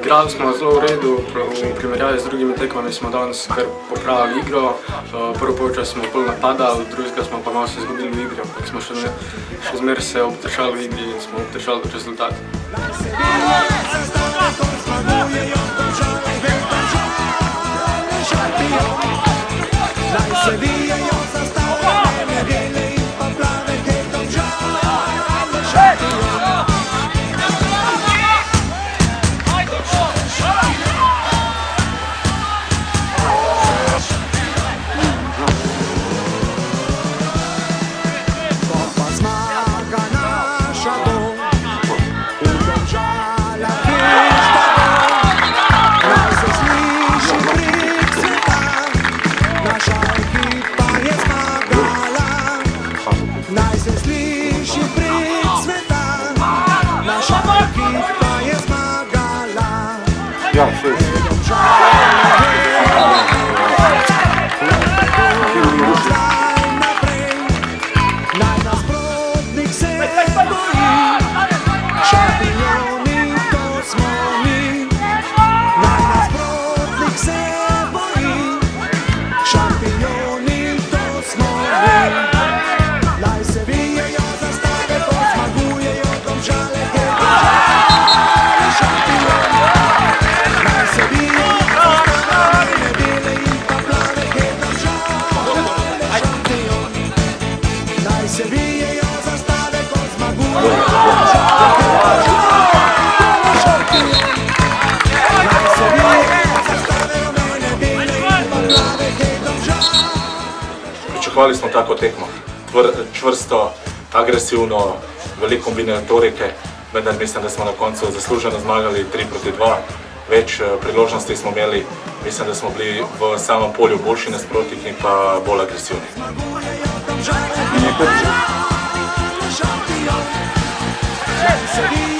Igrali smo zelo v redu, v primerjavi z drugimi tekmami smo danes kar popravili igro. Prvo polčas smo bolj napadali, drugega smo pa malo se izgubili v igri, ampak smo še zmeraj se obdržali v igri in smo obdržali rezultat. Ja, šest. Pričakovali smo tako tekmo, čvrsto, agresivno, veliko kombinatorike, vendar mislim, da smo na koncu zasluženo zmagali 3-2. Več priložnosti smo imeli, mislim, da smo bili v samem polju boljši nasprotniki in pa bolj agresivni. Sevilla